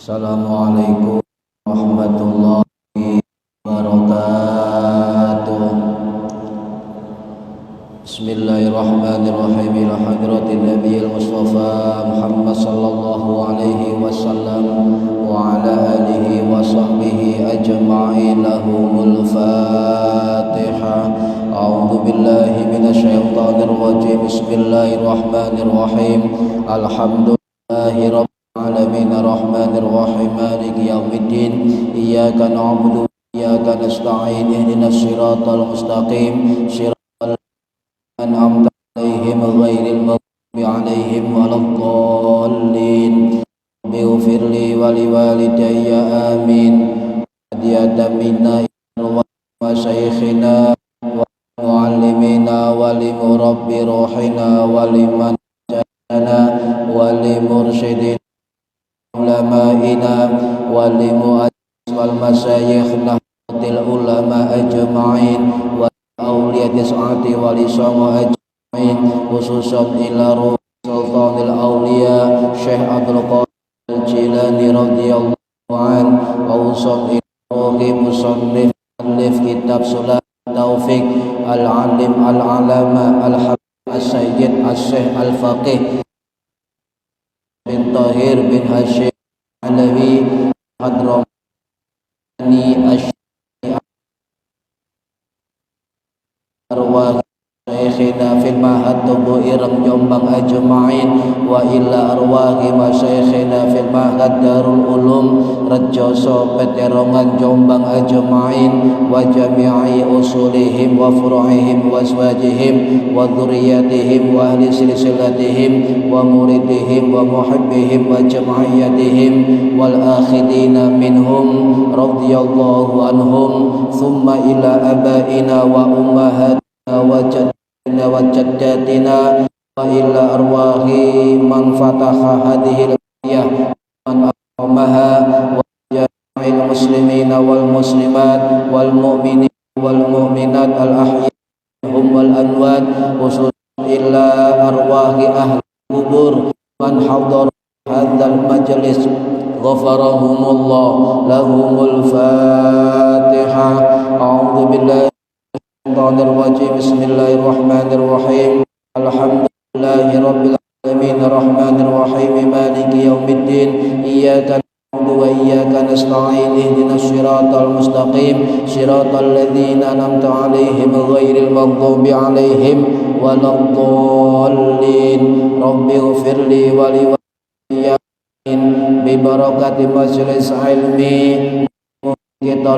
Assalamualaikum warahmatullahi wabarakatuh. Bismillahirrahmanirrahim. Ila hadratin nabiyil mustafa Muhammad sallallahu alaihi wasallam wa ala alihi wa sahbihi ajma'in. Lahumul Fatihah. A'udzu billahi minasyaitonir rajim. Bismillahirrahmanirrahim. Alhamdulillahi rabbil alamin arrahmanir rahim maliki yaumiddin iyyaka na'budu wa iyyaka nasta'in ihdinas siratal mustaqim siratal ladzina an'amta 'alaihim ghairil maghdubi 'alaihim waladdallin ighfirli wa liwalidayya amin hadiyatan minna ila masyayikhina wa muallimina wa limurabbi ruhina wa liman jana wa limursyidina ulama'ina wal mu'addis wal masyayikh nahdatil ulama ajma'in wa awliyati sa'ati wal isama ajma'in khususan ila ruh sultanil awliya Syekh Abdul Qadir Jilani radhiyallahu an wa usul ilmuhi musannif alif kitab sulat taufiq al-alim al-alama al-habib as-sayyid as-syekh al-faqih bin Tahir bin Hashim Alawi Hadramani Asy'ari arwah syekhina fil mahad tubuh ireng Jombang ajma'in wa illa arwahi masyayikhina fil mahad Darul Ulum Rejoso Peterongan Jombang ajma'in wa jami'i usulihim wa furu'ihim wa azwajihim wa dzurriyyatihim wa ahli silsilatihim wa muridihim wa muhibbihim wa jam'iyatihim wal akhidina minhum radhiyallahu anhum thumma ila abaina wa ummahatina wa jaddina wa jaddatina wa ila arwahi man fataha hadhil ayah man aqamaha wa jami'il muslimina wal muslimat wal mu'minin wal mu'minat al ahyahum wal anwat khusus ila arwahi ahli kubur man hadar hadzal majlis ghafarahumullah lahumul Fatihah. A'udzu billahi Bismillahirrahmanirrahim. Alhamdulillahi rabbil alamin arrahmanir rahim maliki yaumiddin iyyaka na'budu wa iyyaka nasta'in ihdinas siratal mustaqim siratal ladzina an'amta 'alaihim ghairil maghdubi 'alaihim waladdallin rabbighfirli wa liwalidayya bi barakati majlis ilmi kita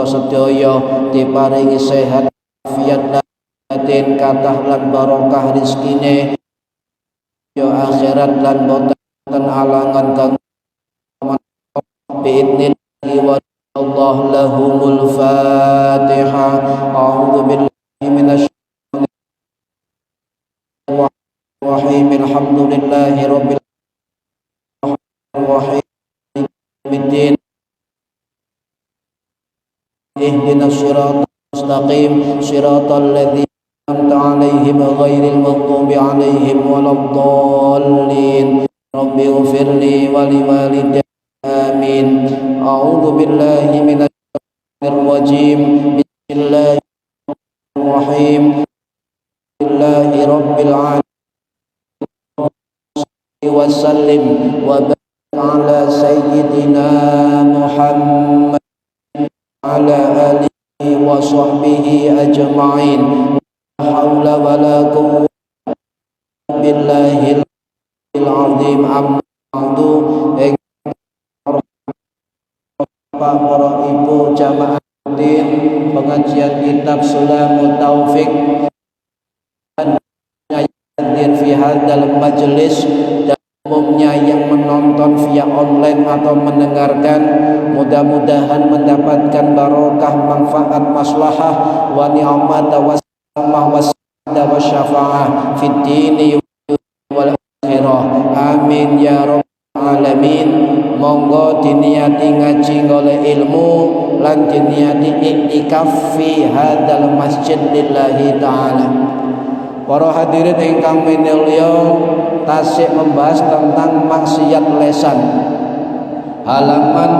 sedaya diparingi sehat afiat batin kathah lan barokah rezekine yo akhirat lan boten alangan kang biidznillah wa Allah lahumul Fatihah. A'udzu billahi minasyaitonir rajim. Alhamdulillahi rabbil alamin. Ihdinas siratal mustaqim siratal ladzina an'amta 'alaihim ghairil maghdubi 'alaihim waladdallin rabbighfirli wa liwalidayya amin. A'udzu billahi minasyaitonir rajim. Bismillahirrahmanirrahim. Alhamdulillahi rabbil alamin wa sallim wa barik ala sayyidina Muhammad ala alihi wa sahbihi ajma'in. La haula wa la quwwata billahil azim. Amma ba'du. Para ibu jamaah pengajian kitab Sulamut Taufiq dan hadir fi hadzal majlis dan umumnya yang menonton via online atau mendengarkan mudah-mudahan mendapatkan barokah manfaat maslahah wa ni'mat wa salamah wa sa'adah wa syafa'ah fid dini wal akhirah amin ya rabbal alamin. Monggo diniati ngaji golek ilmu lan diniati iktikaf fi hadzal masjid lillahi ta'ala. Para hadirin ingkang minulya tasih membahas tentang maksiat lesan. halaman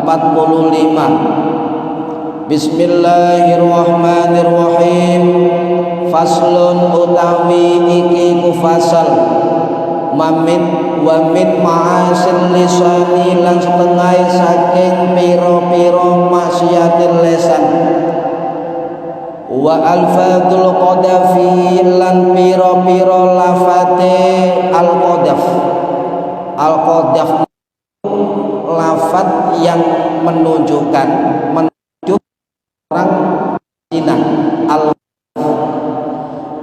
45. Bismillahirrahmanirrahim. Faslun utawi iki ku fasal mamin wa min ma'asil lisani lan setengah saking piro-piro maksiatil lesan wa alfadul qadafi lan piro-piro lafate al-qadaf. Al-qadaf lafat yang menunjukkan orang zina. Al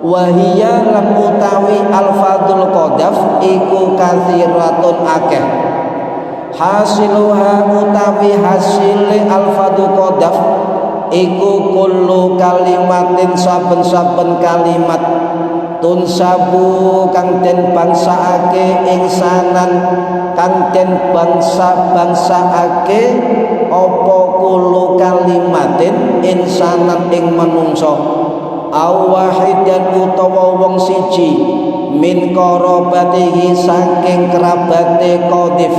wahia lam utawi alfadul qadaf iku kathiratun akeh. Hasiluha utawi hasile alfadul qadaf iku kullu kalimatin saben-saben kalimat tunsabu kang den bangsaake ingsanan kang den bangsaake apa kullu kalimatin insanan ing manungsa aw wahidan utawa wong siji min qarabatihi saking kerabate qadhif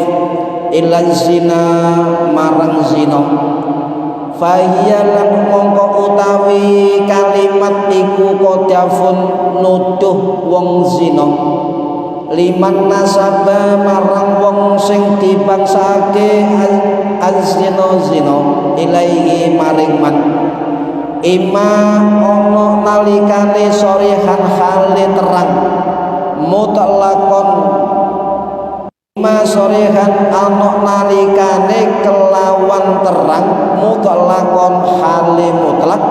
ila zina marang zina fahiya lan mongko utawi kalimat iku qadhafun nuduh wong zina liman nasaba marang wong sing dibangsake az-zina ilaihi maring man ima ono nalikane sorihan hale terang mutlakon ima sorihan ono nalikane kelawan terang mutlakon hale mutlak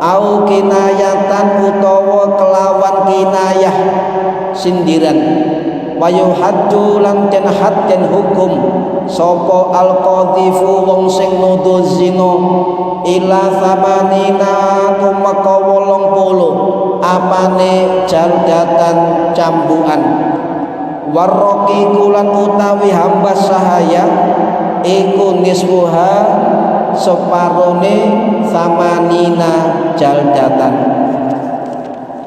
au kinayatan utawa kelawan kinayah sindiran wayu haddu lan den had den hukum sapa al-qadhifu wong sing nuduh zina ila samanina tumeka 80 apane jaldatan cambukan warroki kulan utawi hamba sahaya iku nisfuha separone samanina jaldatan.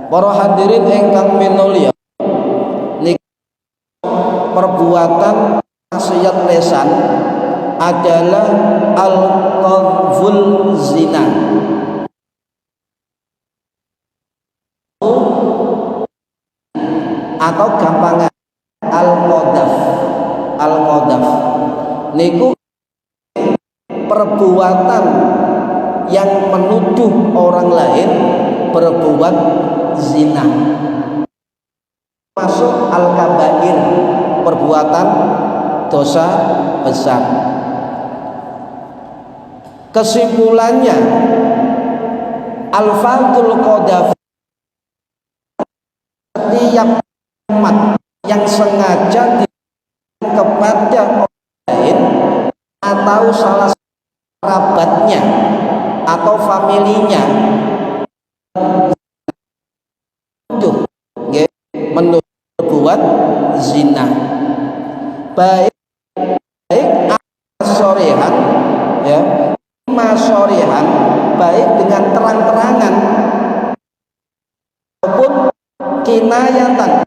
Para hadirin ingkang minulya perbuatan maksiat lesan adalah al-qadhful zina atau gampangan al-qadhaf niku perbuatan yang menuduh orang lain berbuat zina masuk al-kabair perbuatan dosa besar. Kesimpulannya al-fadhul qadhaf setiap kalimat yang sengaja kepada orang lain atau salah satu kerabatnya atau familinya menuduh berbuat zina baik sorehan ya masorehan baik dengan terang-terangan maupun kinayatan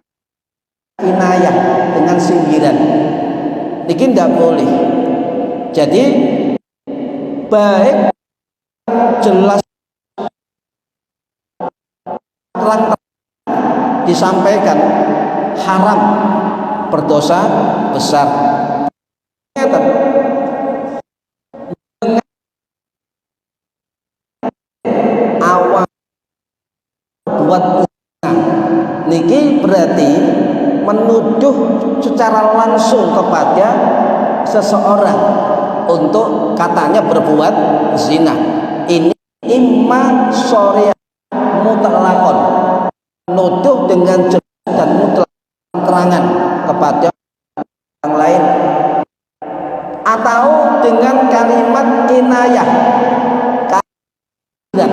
kinayah dengan sindiran ini tidak boleh. Jadi baik jelas terang-terangan disampaikan haram berdosa besar. Awal buat niki berarti menuduh secara langsung kepada seseorang untuk katanya berbuat zina. Ini imma syariah mutlaqon menuduh dengan jelas dan mutlak terangan kepada orang lain atau dengan kalimat kinayah dan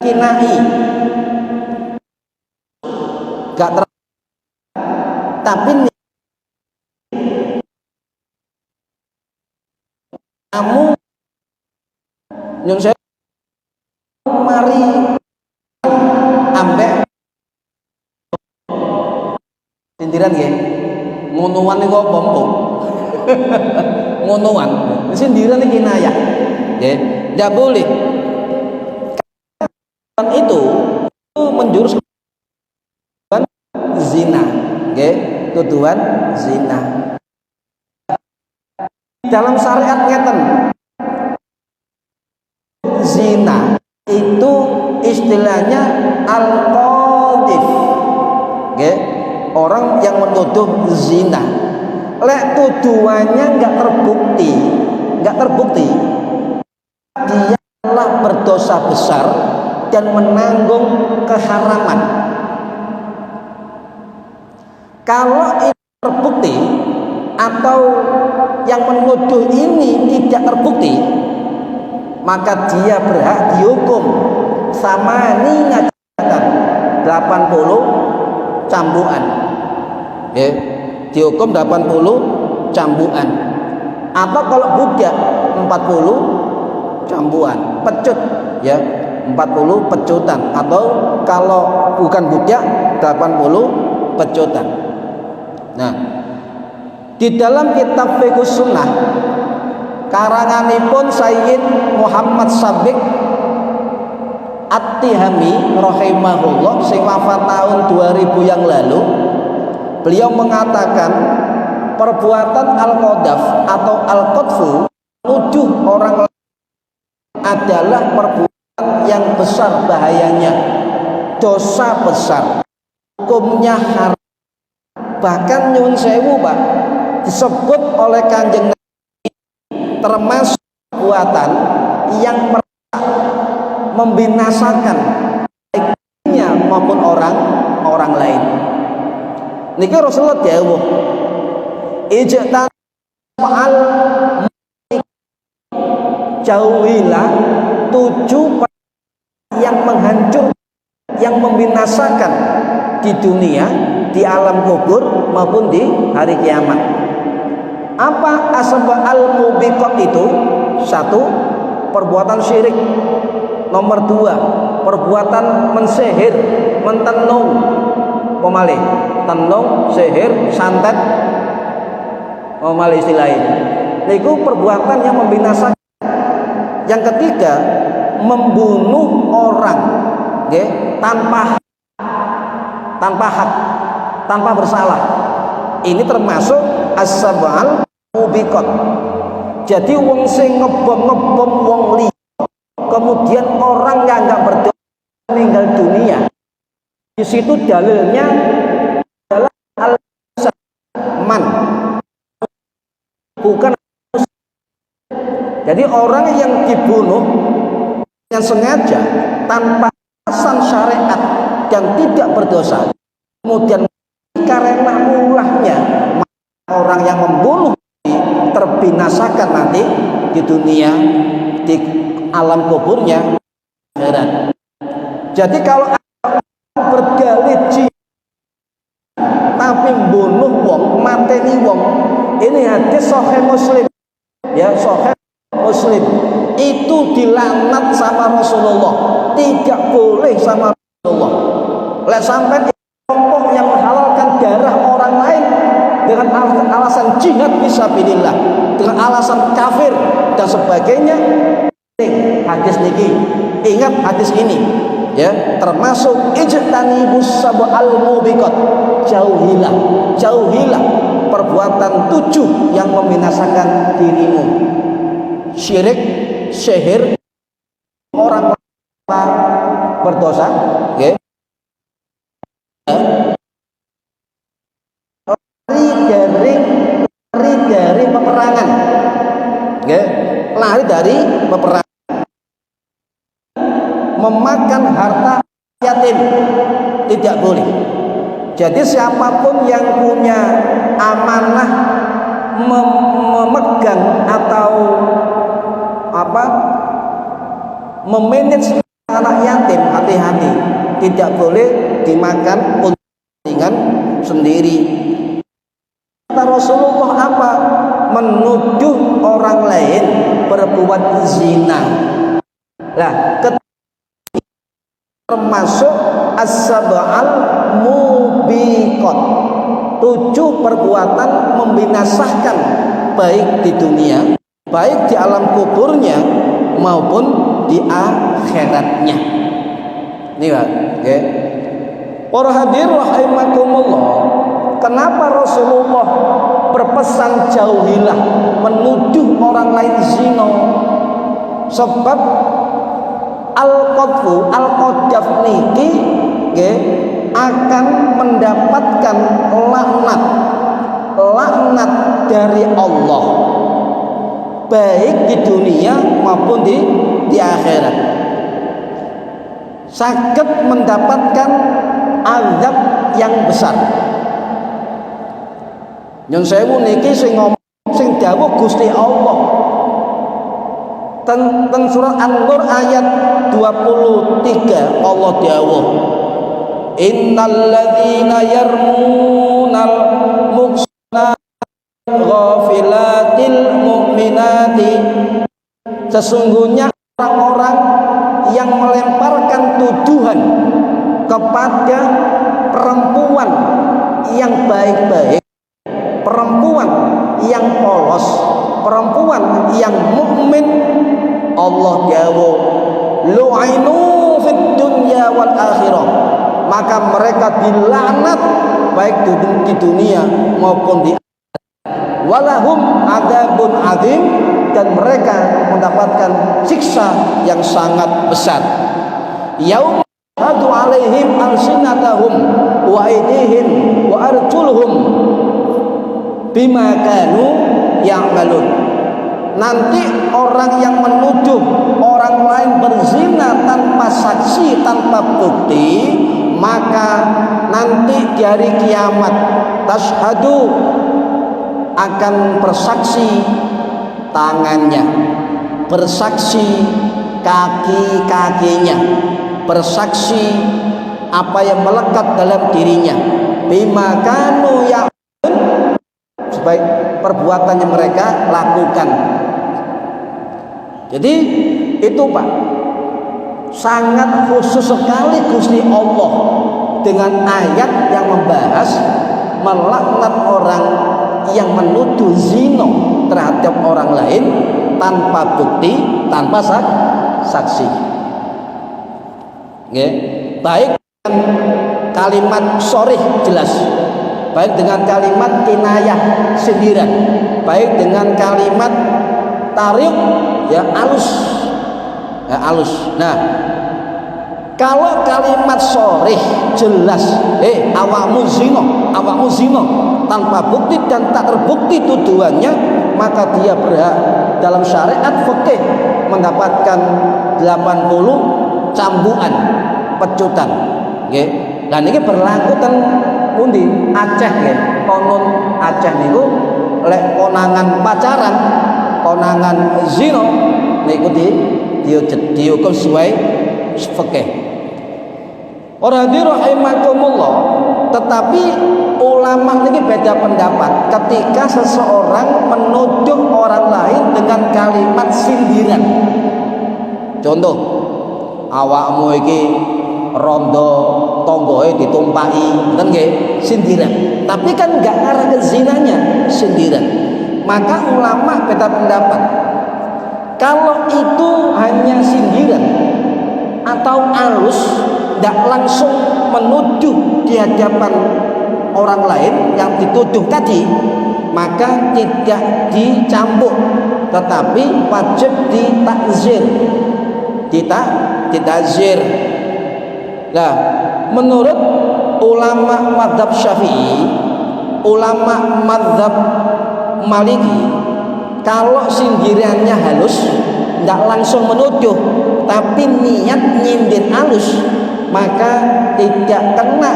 kinai gak terang tapi kamu nyun saya mari ambek sindiran nggih. Ngonoan niku apa empuk? Ngonoan. Sindiran iki kinayah. Nggih, enggak boleh. Itu menjurus ke zina. Nggih, tuduhan zina. Dalam syariat ngeten, zina itu istilahnya al-qadhif. Nggih, orang yang menuduh zina. Lek tuduhannya enggak terbukti, dia telah berdosa besar dan menanggung keharaman. Kalau itu terbukti atau yang menuduh ini tidak terbukti, maka dia berhak dihukum sama nina 80 cambukan. Ya, dihukum 80 cambukan. Atau kalau budak 40 cambukan, pecut ya, 40 pecutan, atau kalau bukan budak 80 pecutan. Nah, di dalam kitab Fiqh Sunnah karanganipun Sayyid Muhammad Sabiq At-Tihami rahimahullah sing wafat tahun 2000 yang lalu, beliau mengatakan perbuatan al-qadhaf atau al-qadfu menuduh orang lain adalah perbuatan yang besar bahayanya, dosa besar, hukumnya haram. Bahkan nyuwun sewu Pak, disebut oleh Kanjeng Nabi termasuk perbuatan yang membinasakan baiknya maupun orang lain. Niki Rasulullah dawuh, ijtan al jauhilah 7 yang menghancurkan, yang membinasakan di dunia, di alam kubur maupun di hari kiamat. Apa asbab al-mubiqat itu? 1, perbuatan syirik. Nomor 2, perbuatan mensihir, mentenung, pemalih, tenung, sihir, santet, pemalih istilahnya. Itu perbuatan yang membinasakan. Yang ketiga, membunuh orang, okay, tanpa hak, tanpa bersalah. Ini termasuk as-sab'al mubiqat. Jadi wong sing ngebom wong liya, kemudian orang yang enggak berdosa meninggal dunia, di situ dalilnya adalah al-man, bukan. Jadi orang yang dibunuh yang sengaja tanpa alasan syariat dan tidak berdosa, kemudian karena ulahnya orang yang membunuh terbinasakan nanti di dunia, di alam kuburnya. Jadi kalau berdalih tapi bunuh wong, mateni wong, ini hadis sahih Muslim ya, sahih Muslim, itu dilaknat sama Rasulullah, tidak boleh sama Rasulullah. Lek sampai kelompok yang menghalalkan darah orang lain dengan alasan jihad fisabilillah, dengan alasan kafir dan sebagainya, hadis niki, ingat hadis ini ya, termasuk ijtanibus sab'al mubiqat, jauhilah perbuatan 7 yang membinasakan dirimu. Syirik, sihir, orang berdosa, okay. Lari dari peperangan, okay. Lari dari peperangan, memakan harta yatim, tidak boleh. Jadi siapapun yang punya amanah memegang atau memanage anak yatim, hati-hati, tidak boleh dimakan untuk kepentingan sendiri. Kata Rasulullah apa? Menuduh orang lain berbuat zina. Nah, termasuk as-sab'al mubiqat, 7 perbuatan membinasakan baik di dunia, baik di alam kuburnya maupun di akhiratnya. Ini Pak, okay. Para hadir rahimakumullah, kenapa Rasulullah berpesan jauhilah menuduh orang lain zina? Sebab al-qadhaf niki nggih akan mendapatkan laknat dari Allah baik di dunia maupun di akhirat. Saged mendapatkan azab yang besar. Nyun sewu niki sing ngomong sing dawuh Gusti Allah ten surat An-Nur ayat 23, Allah dawuh innal ladzina yarmunal muhsanati ghafilatil mu'minati, sesungguhnya orang-orang yang melemparkan tuduhan kepada perempuan yang baik-baik, perempuan yang polos, perempuan yang mukmin, Allah dawuh lu'inu fid dunya wal akhirah, maka mereka dilaknat baik di dunia maupun di akhirat. Walahum adzabun adzim, dan mereka mendapatkan siksa yang sangat besar. Yaum tadu alaihim alsinatahum wa aydihim wa arjuluhum bima kanu ya'malun. Nanti orang yang menuduh orang lain berzina tanpa saksi, tanpa bukti, maka nanti di hari kiamat tashhadu akan bersaksi tangannya, bersaksi kaki-kakinya, bersaksi apa yang melekat dalam dirinya, bima kanu ya'malun, sebaik perbuatan yang mereka lakukan. Jadi itu Pak, sangat khusus sekali Gusti Allah dengan ayat yang membahas melaknat orang yang menuduh zina terhadap orang lain tanpa bukti, tanpa saksi. Okay. Baik dengan kalimat sorih jelas, baik dengan kalimat kinayah sindiran, baik dengan kalimat tarik ya alus, ya alus. Nah, kalau kalimat sorih jelas, awakmu zina tanpa bukti dan tak terbukti tuduhannya, maka dia berhak dalam syariat fikih mendapatkan 80 cambukan pecutan. Nggih. Dan ini berlaku ten pundi? Aceh nggih. Konon Aceh niku lek konangan pacaran, konangan zina niku dihukum sesuai fikih. Ora rahimakumullah, tetapi ulama ini beda pendapat ketika seseorang menuduh orang lain dengan kalimat sindiran. Contoh, awakmu iki rondo tonggoe ditumpahi, kan nggih, sindiran. Tapi kan enggak ngarah ke zinanya, sindiran. Maka ulama beda pendapat. Kalau itu hanya sindiran atau alus, tidak langsung menuduh di hadapan orang lain yang dituduh tadi, maka tidak dicambuk, tetapi wajib ditakzir. Ditakzir. Nah, menurut ulama mazhab Syafi'i, ulama mazhab Maliki, kalau sindirannya halus, tidak langsung menuduh, tapi niat nyindir halus, maka tidak kena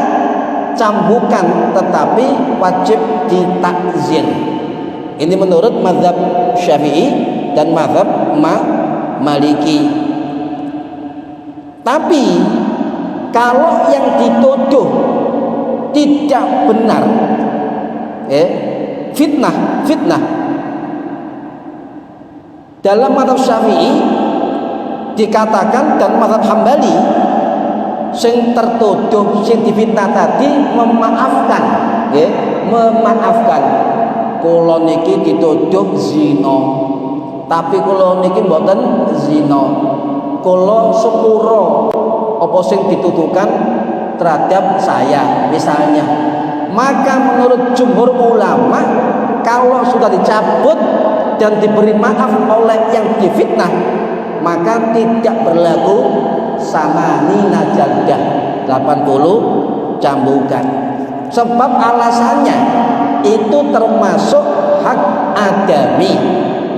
cambukan, tetapi wajib ditakzir. Ini menurut mazhab Syafi'i dan mazhab Maliki. Tapi kalau yang dituduh tidak benar, fitnah. Dalam mazhab Syafi'i dikatakan dan mazhab Hambali sing tertuduh sing difitnah tadi memaafkan, nggih, memaafkan. Kula niki dituduh zina, tapi kula niki mboten zina. Kula sepuro apa sing dituduhkan terhadap saya misalnya. Maka menurut jumhur ulama, kalau sudah dicabut dan diberi maaf oleh yang difitnah, maka tidak berlaku samanina jaldah, 80 cambukan. Sebab alasannya itu termasuk hak adami,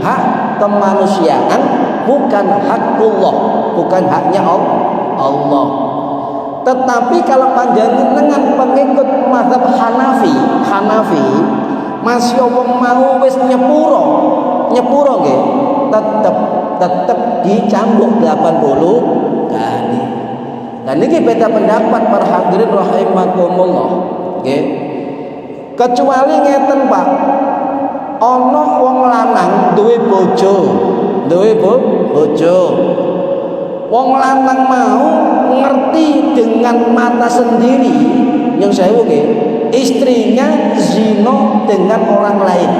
hak kemanusiaan, bukan hakullah, bukan haknya Allah. Tetapi kalau panjenengan pengikut mazhab Hanafi masih wong mau wis nyepuro nggih, tetep dicambuk 80 kali. Dan ini beda pendapat para hadirin rahimakumullah, nggih. Kecuali ngeten Pak, ana wong lanang duwe bojo. Wong lanang mau ngerti dengan mata sendiri, yang saya nggih, istrinya zina dengan orang lain.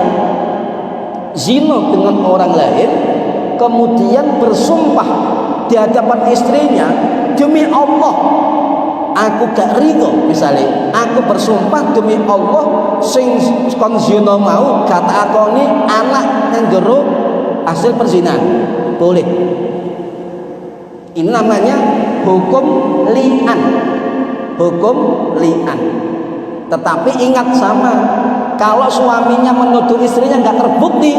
Zina dengan orang lain, kemudian bersumpah di hadapan istrinya, demi Allah aku gak ridho, misalnya aku bersumpah demi Allah sing kon zina mau gak tak akoni anak nang jero hasil perzinahan, boleh. Ini namanya hukum li'an. Tetapi ingat sama, kalau suaminya menuduh istrinya nggak terbukti,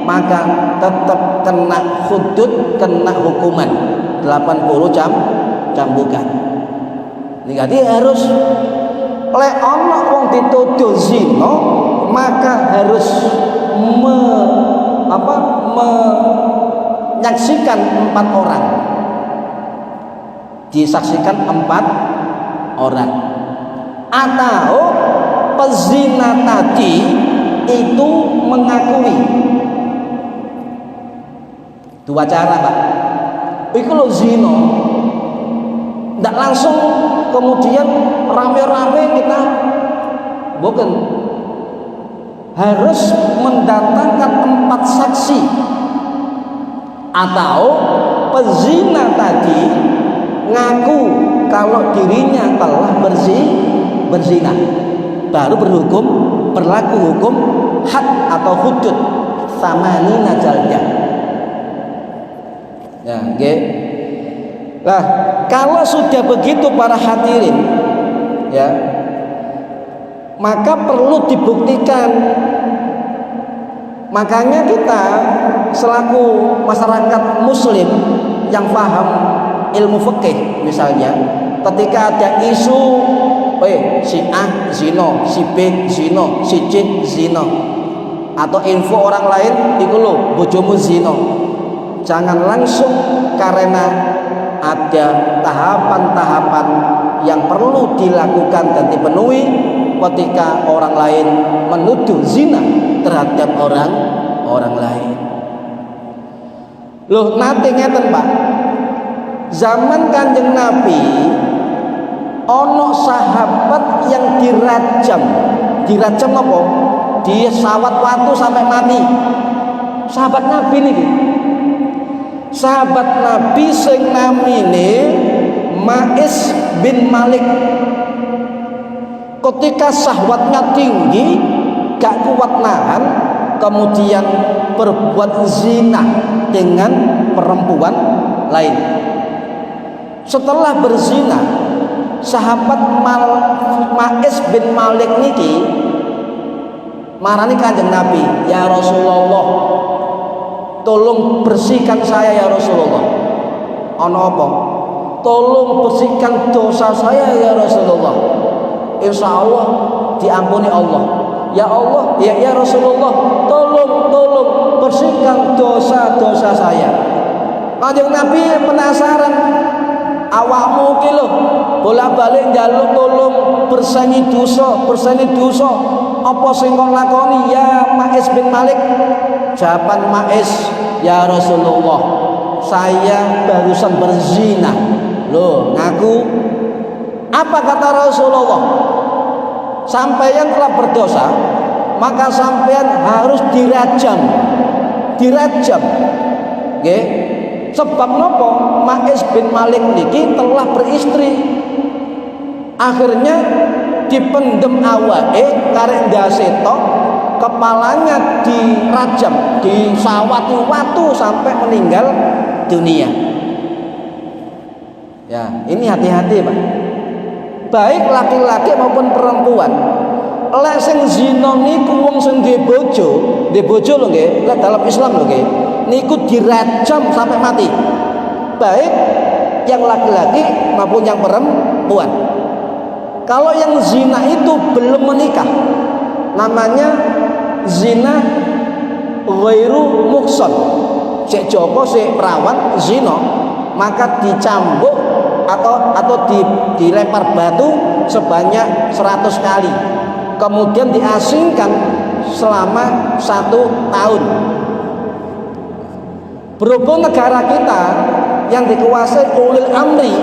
maka tetap kena hudud, kena hukuman 80 cambukan. Jadi harus lek ana wong dituduh zina, maka harus menyaksikan 4 orang. Disaksikan 4 orang, atau pezina tadi itu mengakui. 2 cara Pak. Iku lo zina, ndak langsung kemudian rame-rame kita, bukan, harus mendatangkan 4 saksi, atau pezina tadi ngaku kalau dirinya telah berzina, baru berlaku hukum had atau hudud samanina jaldah. Ya, nggih. Nah, kalau sudah begitu para hadirin, ya, maka perlu dibuktikan. Makanya kita selaku masyarakat muslim yang paham ilmu fikih misalnya, ketika ada isu si A zina, si B zina, si C zina, atau info orang lain iku lho bojomu zina, jangan langsung, karena ada tahapan-tahapan yang perlu dilakukan dan dipenuhi ketika orang lain menuduh zina terhadap orang lain. Loh, nanti ngeten Pak, zaman Kanjeng Nabi ono sahabat yang dirajam apa? Dia sawat watu sampai mati. Sahabat Nabi niki. Sahabat Nabi sing namine Ma'is bin Malik. Ketika syahwatnya tinggi, gak kuat nahan, kemudian berbuat zina dengan perempuan lain. Setelah berzina, sahabat Ma'is bin Malik niki marani Kanjeng Nabi, ya Rasulullah, tolong bersihkan saya ya Rasulullah. Ono apa? Tolong bersihkan dosa saya ya Rasulullah. Insya Allah diampuni Allah. Ya Allah, ya Rasulullah, tolong bersihkan dosa-dosa saya. Kanjeng Nabi penasaran, awakmu ki lho bolak-balik njaluk tolong berseni dosa, apa sing kon lakoni ya Ma'is bin Malik? Jawaban Ma'is, ya Rasulullah, saya barusan berzina. Loh, ngaku Apa kata Rasulullah? Sampeyan telah berdosa, maka sampeyan harus dirajam. Dirajam. Nggih. Sebab napa? Ma'is bin Malik niki telah beristri. Akhirnya dipendem awake karek ndase tok, kepalanya dirajam, disawati watu sampai meninggal dunia. Ya, ini hati-hati, Pak. Baik laki-laki maupun perempuan. Lek sing zina niku wong sing duwe bojo lho nggih, lek dalam Islam lho nggih, niku dirajam sampai mati. Baik yang laki-laki maupun yang perempuan. Kalau yang zina itu belum menikah, namanya zina ghairu muhsan. Sik Joko sik perawan zina, maka dicambuk atau dilempar batu sebanyak 100 kali. Kemudian diasingkan selama 1 tahun. Berhubung negara kita yang dikuasai ulil amri,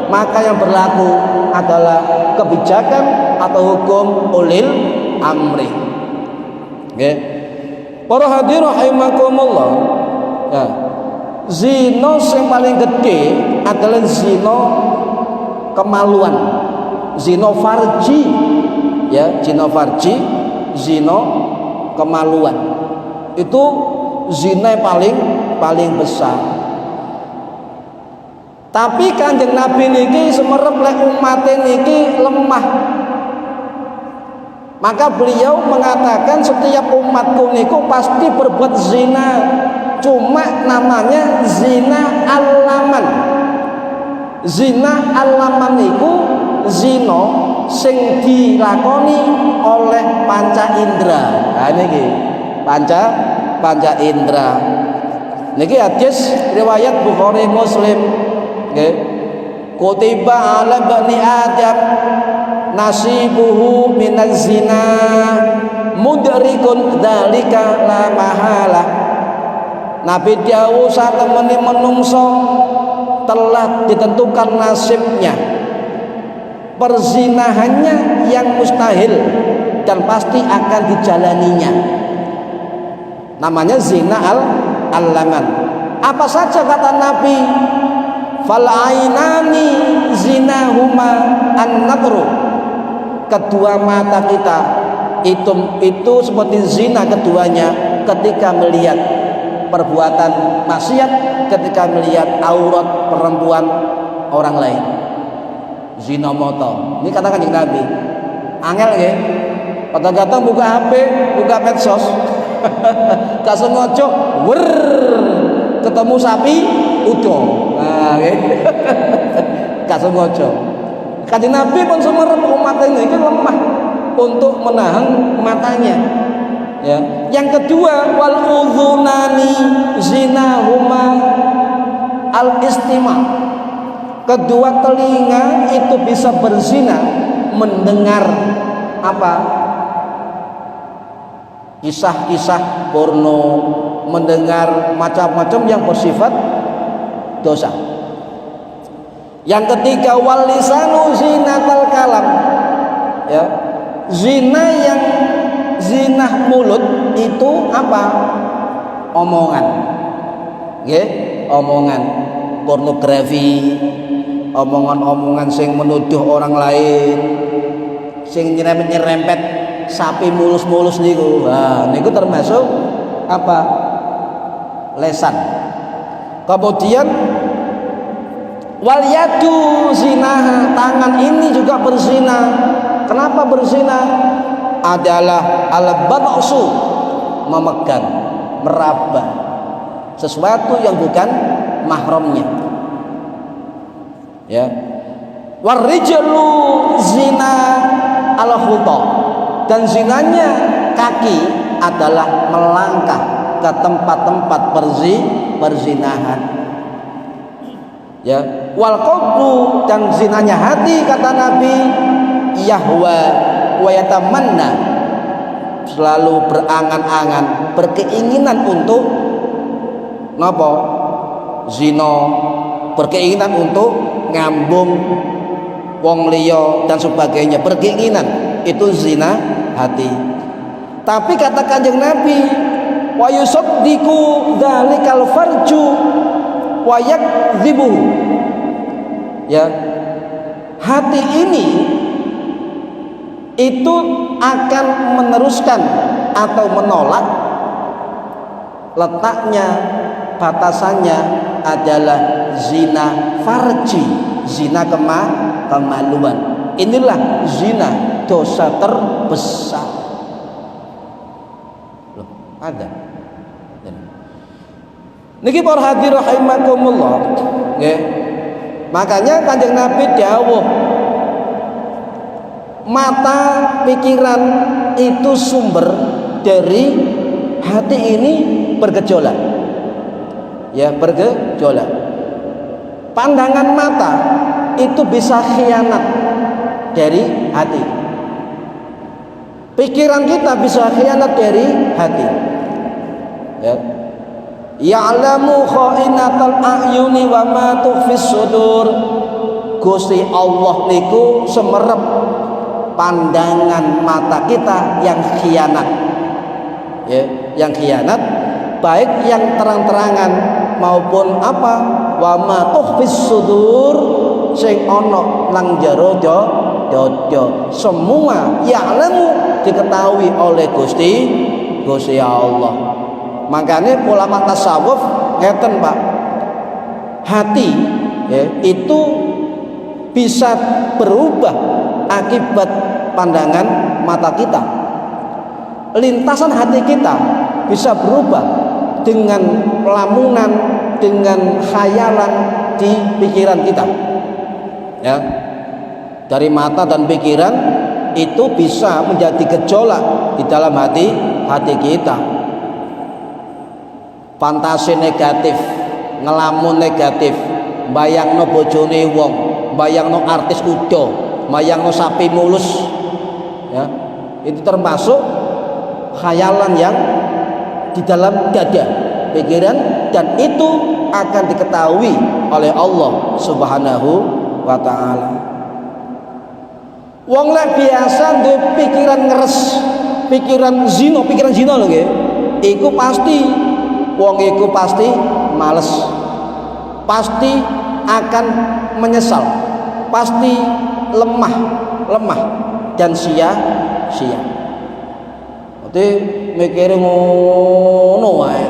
maka yang berlaku adalah kebijakan atau hukum ulil amri. Nggih. Para hadirin rahimakumullah. Ya. Zina yang paling gede adalah zina kemaluan, zina farji. Ya, zina farji, zina kemaluan. Itu zina yang paling besar. Tapi Kanjeng Nabi niki semerep lek umat niki lemah. Maka beliau mengatakan setiap umatku niku pasti berbuat zina. Cuma namanya zina alaman. Zina alaman niku zina sing dilakoni oleh panca indera. Nah niki panca indera. Niki hadis riwayat Bukhari Muslim. Nggih. Kutiba ala bani Adam nasibuhu minaz zina mudrikun dzalika la mahala. Nabi dawuh satemene menungso telah ditentukan nasibnya, perzinahannya yang mustahil dan pasti akan dijalaninya. Namanya zina al-laman. Apa saja kata Nabi? Fal ainani zinahuma an-nadru. Kedua mata kita itu seperti zina keduanya ketika melihat perbuatan maksiat, ketika melihat aurat perempuan orang lain. Zina mata. Ini katakan Kanjeng Nabi. Angel nggih. Kadang-kadang buka HP, buka medsos. Gak sengaja ketemu sapi udo. Nah, nggih. Gak sengaja. Kanjeng Nabi pun semerep umat ini lemah untuk menahan matanya. Ya. Yang kedua, wal udhunani zinahuma al istima. Kedua telinga itu bisa berzina mendengar apa? Kisah-kisah porno, mendengar macam-macam yang bersifat dosa. Yang ketiga, wal lisanu zinatal kalam. Ya. Zina mulut itu apa? Omongan. Nggih, omongan pornografi, omongan-omongan sing menuduh orang lain, sing nyerempet sapi mulus-mulus niku. Nah, niku termasuk apa? Lesan. Kemudian wal yadu zinaha, tangan ini juga berzina. Kenapa berzina? Adalah al-bad'su, memegang, meraba sesuatu yang bukan mahramnya. Ya. Warijlu zina al-khuta, dan zinanya kaki adalah melangkah ke tempat-tempat perzinahan. Ya. Wal qalbu, dan zinanya hati kata Nabi, yahwa wa yatamanna, selalu berangan-angan, berkeinginan untuk napa? Zina, berkeinginan untuk ngambung wong liya dan sebagainya, berkeinginan, itu zina hati. Tapi kata Kanjeng Nabi, wa yusaddiqu dzalikal farju wa yakdzibuhu. Ya, hati ini itu akan meneruskan atau menolak, letaknya, batasannya adalah zina farji, zina kemaluan. Inilah zina, dosa terbesar. Loh, ada. Niki para hadirin rahimakumullah, nggih. Makanya Kanjeng Nabi dawuh, mata pikiran itu sumber dari hati ini bergejolak. Ya, bergejolak. Pandangan mata itu bisa khianat dari hati. Pikiran kita bisa khianat dari hati. Ya. Ya'lamu kha'inatal a'yuni wa ma tukhfis sudur. Gusti Allah niku semerep pandangan mata kita yang khianat. Ya, yang khianat baik yang terang-terangan maupun apa, wa ma tukhfis sudur, sing ana nang jero dodo. Semua ya'lamu diketahui oleh Gusti Allah. Makanya ulama tasawuf ngeten Pak, hati ya, itu bisa berubah akibat pandangan mata kita. Lintasan hati kita bisa berubah dengan lamunan, dengan khayalan di pikiran kita. Ya, dari mata dan pikiran itu bisa menjadi gejolak di dalam hati kita. Fantasi negatif, ngelamun negatif, bayangno bojone wong, bayangno artis udo, bayangno sapi mulus, ya, itu termasuk khayalan yang di dalam dada pikiran, dan itu akan diketahui oleh Allah Subhanahu wa ta'ala. Wong lek biasa duwe pikiran ngeres, pikiran zina lho nggih, iku pasti wong iku pasti males, pasti akan menyesal, pasti lemah dan sia-sia. Jadi mikir ngono wae.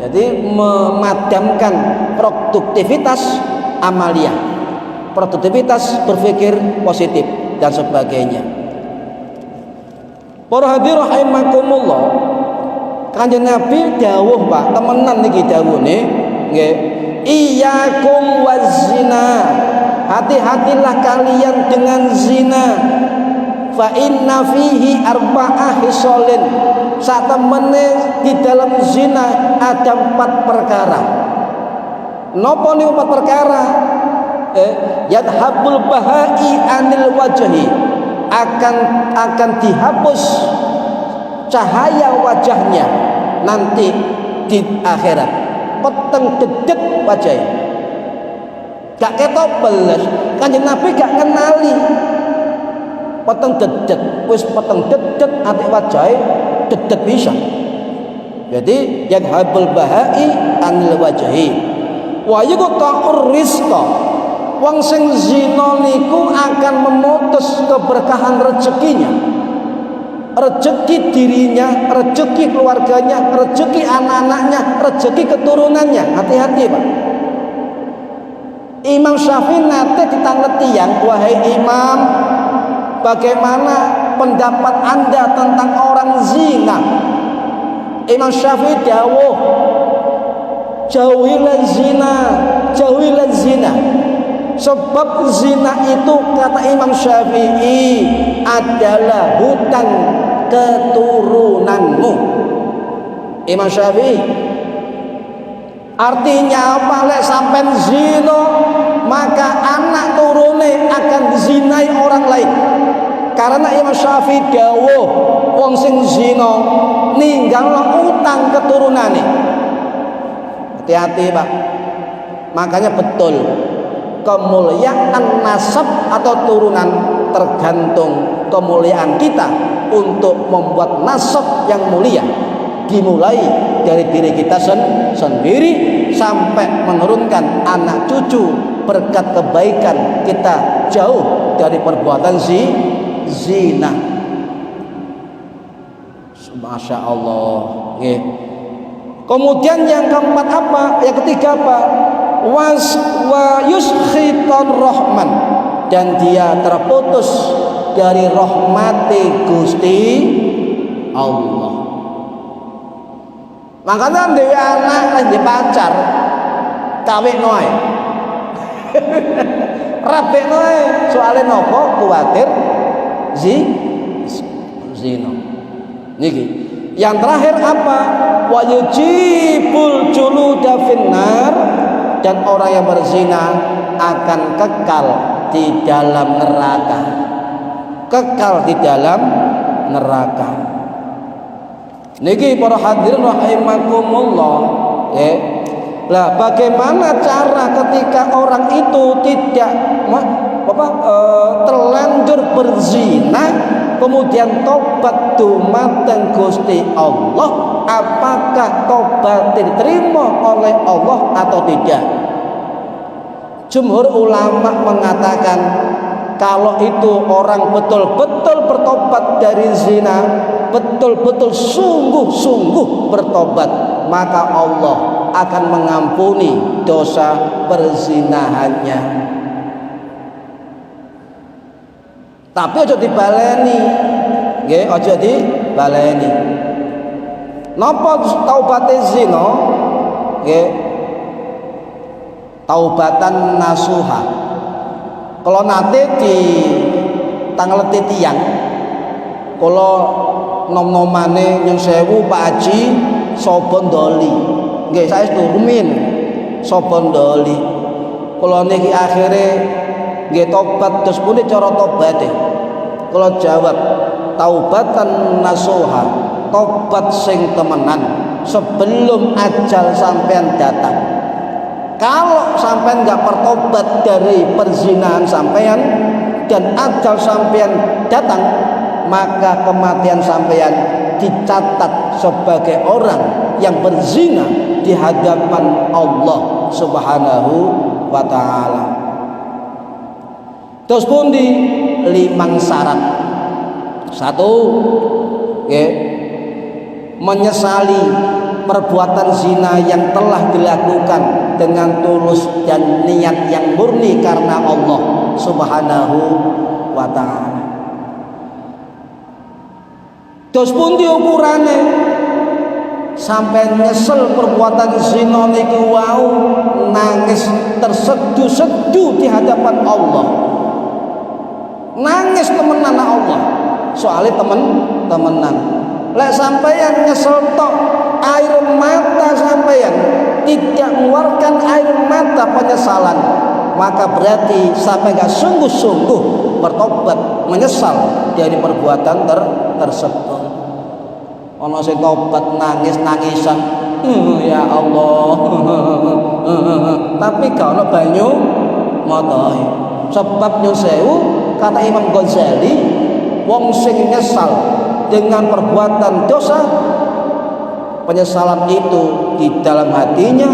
Jadi memadamkan produktivitas amalia, produktivitas berpikir positif dan sebagainya. Para hadirin rahimakumullah, Kanjeng Nabi dawuh Pak, temenan niki dawuhne nggih, iyyakum wazina, hati-hatilah kalian dengan zina. Fa inna fihi arba'ah hisolin, sak temene di dalam zina ada 4 perkara. Napa niku 4 perkara? Yadhabul bahai anil wajhi, akan dihapus cahaya wajahnya nanti di akhirat. Peteng dedet wajahnya, gak ketok beles. Kanjeng Nabi gak kenali peteng dedet, wis peteng dedet ati wajahnya dedet bisa. Jadi yadhabul bahai anil wajhi wa yuqta'ur rizqa, wong sing zina niku akan memutus keberkahan rezekinya, rezeki dirinya, rezeki keluarganya, rezeki anak-anaknya, rezeki keturunannya. Hati-hati Pak. Imam Syafi'i nate ditangetian, wahai Imam, bagaimana pendapat Anda tentang orang zina? Imam Syafi'i dawuh, jauhilah zina, sebab zina itu kata Imam Syafi'i adalah hutang keturunanmu. Imam Syafi'i artinya apa? Lek sampean zina, maka anak turune akan dizinai orang lain. Karena Imam Syafi'i dawuh, wong sing zina ninggalno utang keturunane. Hati-hati Pak. Makanya betul kemuliaan nasab atau turunan tergantung kemuliaan kita untuk membuat nasab yang mulia, dimulai dari diri kita sendiri sampai menurunkan anak cucu berkat kebaikan kita jauh dari perbuatan zina. Masya Allah. Kemudian yang keempat apa? Yang ketiga apa? Wa yuskhitan rahman, dan dia terputus dari rahmati Gusti Allah. Makanya dewe anak lagi pacar kawin noe rabe noe, soalnya nopo kuatir zina. Niki yang terakhir apa? Wa yujibul juluda finnar, dan orang yang berzina akan kekal di dalam neraka, kekal di dalam neraka. Niki para hadirin rahimakumullah, lah bagaimana cara ketika orang itu tidak terlanjur berzina kemudian tobat dumateng Gusti Allah, apakah tobat diterima oleh Allah atau tidak? Jumhur ulama mengatakan kalau itu orang betul-betul bertobat dari zina, betul-betul sungguh-sungguh bertobat, maka Allah akan mengampuni dosa perzinahannya. Tapi aja dibaleni, nggih, aja dibaleni. Napa taubate zina? Nggih. Taubatan nasuha. Kalau nate di tangleti tiyang, kalau nom-nomane nyun sewu Pak Haji Sobondoli, nggih saestu rumin Sobondoli. Kalau niki akhire nggih tobat terus pundi cara tobaté? Kalau jawab taubatan nasuha, tobat sing temenan sebelum ajal sampean datang. Kalau sampean nggak bertobat dari perzinahan sampean dan ajal sampean datang, maka kematian sampean dicatat sebagai orang yang berzina di hadapan Allah Subhanahu wa taala. Terus pundi 5 syarat. 1, menyesali perbuatan zina yang telah dilakukan dengan tulus dan niat yang murni karena Allah Subhanahu wa taala. Terus pundi ukurane sampai nyesel perbuatan zina niku wau, nangis terseduh-seduh di hadapan Allah, nangis temenan Allah, soalnya temenan. Lek sampeyan nyesel tok, air mata sampeyan tidak mengeluarkan air mata penyesalan, maka berarti sampai gak sungguh-sungguh bertobat menyesal dari perbuatan tersebut. Ono sing tobat nangis-nangisan, ya Allah, tapi gak ono banyu matahe. Sebab nyun sewu kata Imam Ghazali, wong sing nyesal dengan perbuatan dosa, penyesalan itu di dalam hatinya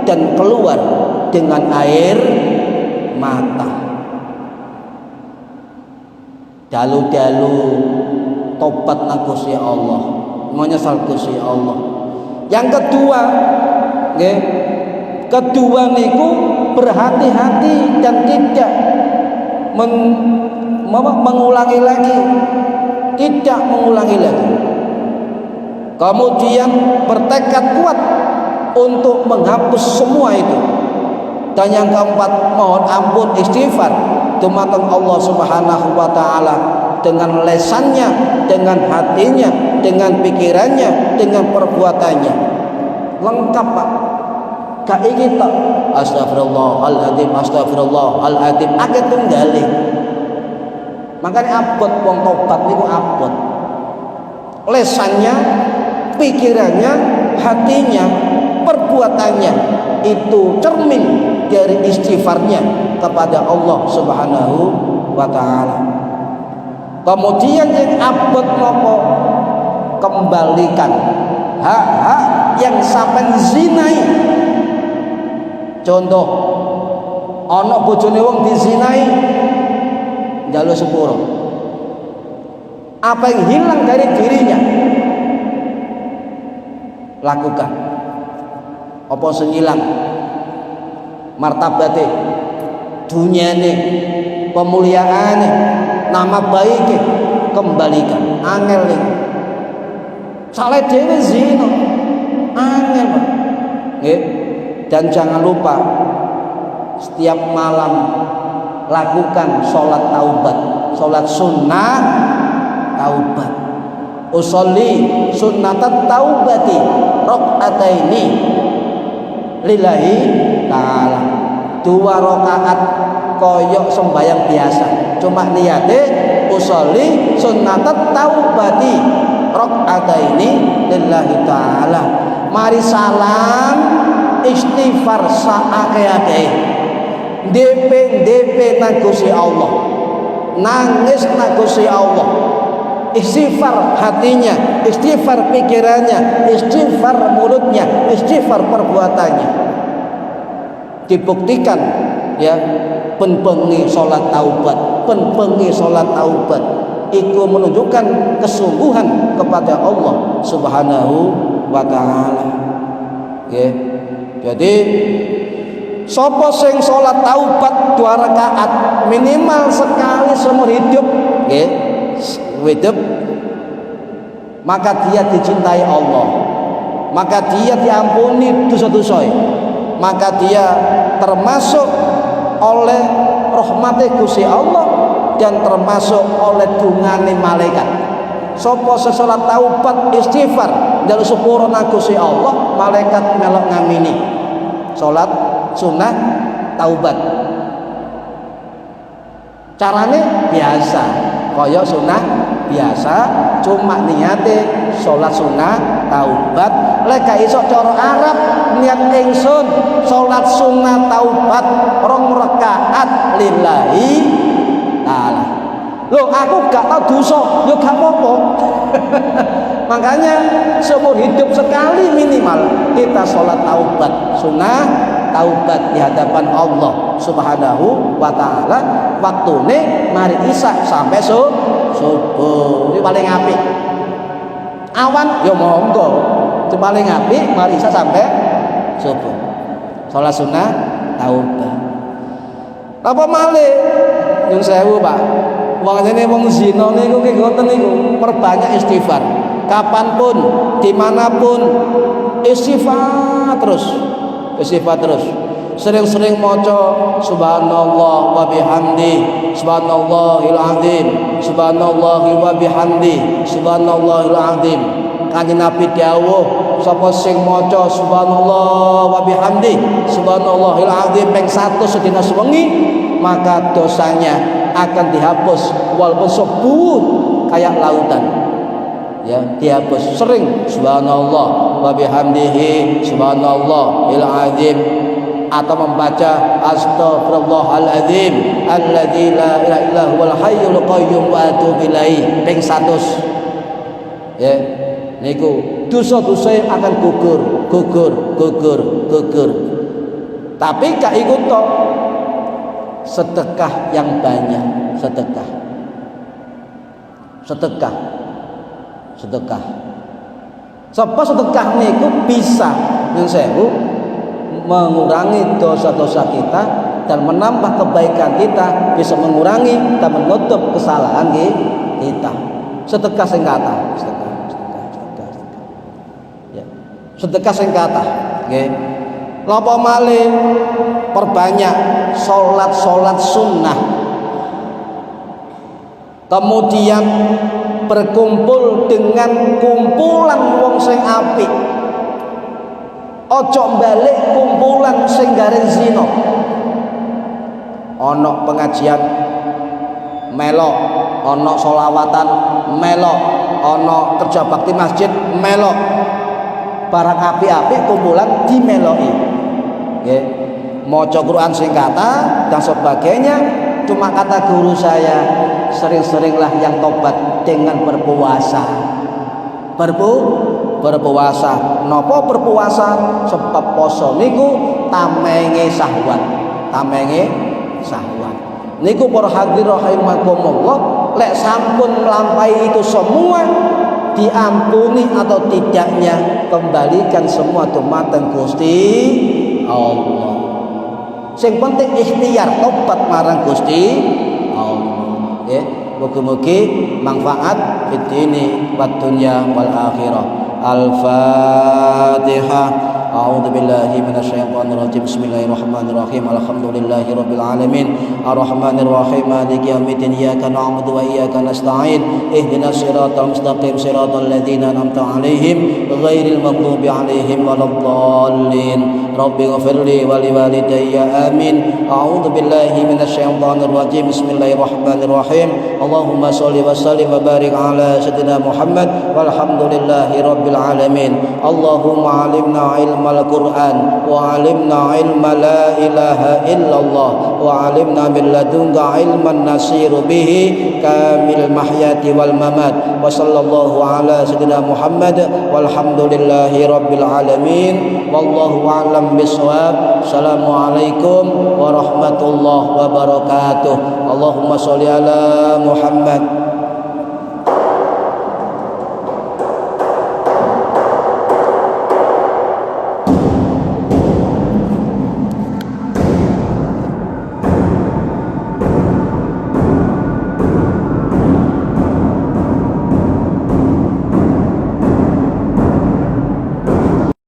dan keluar dengan air mata. Dalu-dalu tobat nang Gusti Allah, menyesal Gusti Allah. Yang kedua, nggih, kedua niku berhati-hati dan tidak mengulangi lagi, tidak mengulangi lagi. Kemudian bertekad kuat untuk menghapus semua itu. Dan yang keempat, mohon ampun istighfar dumateng Allah Subhanahu wa taala dengan lesannya, dengan hatinya, dengan pikirannya, dengan perbuatannya. Lengkap, Pak. Gak iki tok. Astagfirullahaladzim, astagfirullahaladzim, akeh tunggale. Makanya abot wong tobat niku abot. Lesannya, pikirannya, hatinya, perbuatannya itu cermin dari istighfarnya kepada Allah Subhanahu wa taala. Kemudian yang abot nopo, kembalikan hak-hak yang sampean zinai. Contoh, ana bojone wong dizinai, njaluk sepuro. Apa yang hilang dari dirinya, lakukan. Apa sing ilang? Martabate, dunyane, pemuliaane, nama baike, kembalikan. Angel iki. Saleh dhewe zina. Angel, Pak. Nggih. Dan jangan lupa setiap malam lakukan sholat taubat, sholat sunnah taubat. Usolli sunnatat taubati rakaataini lillahi ta'ala. 2 rakaat koyok sembahyang biasa, cuma niate usolli sunnatat taubati rakaataini lillahi ta'ala. Mari salam istighfar saake-ake, DP nagusi Allah, nangis nagusi Allah, istighfar hatinya, istighfar pikirannya, istighfar mulutnya, istighfar perbuatannya. Dibuktikan ya, penbengi sholat taubat, penbengi sholat taubat itu menunjukkan kesungguhan kepada Allah Subhanahu wa taala. Ya. Jadi sapa sing salat taubat 2 rakaat minimal sekali seumur hidup, nggih, hidup, maka dia dicintai Allah, maka dia diampuni dosa-dosa, maka dia termasuk oleh rahmate Gusti Allah dan termasuk oleh dungane malaikat. Sapa salat taubat istighfar njaluk sepuro nang Gusti Allah, malaikat melok ngamini salat sunnah taubat. Carane biasa, kaya sunnah biasa, cuma niate salat sunnah taubat. Lek gak iso cara Arab, niat ingsun salat sunnah taubat 2 rakaat lillahi ta'ala. Loh, aku gak tahu dosa, yo gak apa-apa. Makanya seumur hidup sekali minimal kita sholat taubat sunnah taubat di hadapan Allah Subhanahu wa taala. Waktune mari isya sampai subuh. Ini paling apik. Awan yo monggo. Itu paling apik mari isya sampai subuh. Sholat sunnah taubat. Apa malih nyun sewu, Pak? Wong jane wong zina niku nggih ngoten niku, perbanyak istighfar. Kapanpun, dimanapun, istighfar terus, istighfar terus. Sering-sering maca subhanallah wa bihamdi, subhanallahil azim, subhanallahi wa bihamdi, subhanallahil azim. Kanjeng Nabi dawuh, sapa sing maca subhanallah wa bihamdi, subhanallahil azim ping 100 sedina sewengi, maka dosanya akan dihapus walaupun sebut kayak lautan, ya dihapus. Sering subhanallah wa bihamdihi subhanallahil azim, atau membaca astaghfirullahaladzim alladzi la ilaha illa huwal hayyul qayyum wa atubu ilaih ping 100. Ya niku dosa-dosa akan gugur. Tapi gak ikut tok, sedekah yang banyak, sedekah. Sebab sedekah niku bisa nyun sewu mengurangi dosa-dosa kita dan menambah kebaikan kita, bisa mengurangi dan menutup kesalahan kita. Sedekah sing kathah, sedekah. Ya. Sedekah sing kathah, nggih. Lapa malih perbanyak sholat sunnah, kemudian berkumpul dengan kumpulan wong sing apik. Ojo balik kumpulan sing garing zina. Ono pengajian melok, ono sholawatan melok, ono kerja bakti masjid melok. Barang api-api kumpulan dimeloki. Nggih. maca Quran sing kata dan sebagainya. Cuma kata guru saya, sering-seringlah yang tobat dengan berpuasa. Berpuasa. Napa berpuasa? Sebab poso niku tamenge syahwat. Tamenge syahwat. Niku para hadirin rahimakumullah, lek sampun melampaui itu semua, diampuni atau tidaknya kembalikan semua dumateng Gusti Allah. Sing penting ikhtiar tobat marang Gusti Allah. Ya, mugi-mugi manfaat fid dini wad dunya wal akhirah. Al-Fatihah. A'udzu billahi minasyaitonir rajim. Bismillahirrahmanirrahim. Alhamdulillahirabbil alamin. Arrahmanir rahim. Maliki yaumiddin. Iyyaka na'budu wa iyyaka nasta'in. Ihdinas siratal mustaqim. Siratal ladzina an'amta 'alaihim ghairil maghdubi 'alaihim waladdallin. Rabbighfirli wa liwalidayya. Amin. A'udzu billahi minasyaitonir rajim. Bismillahirrahmanirrahim. Allahumma shalli wa sallim wa barik ala sayyidina Muhammad walhamdulillahirabbil alamin. Allahumma 'allimna Al-Quran wa alimna ilma la ilaha illallah wa alimna min ladunka ilman nasiru bihi kamil mahyati wal mamat wa sallallahu ala sayyidina Muhammad walhamdulillahi rabbil alamin wallahu a'lam bisawab. Assalamualaikum warahmatullahi wabarakatuh. Allahumma sholli ala Muhammad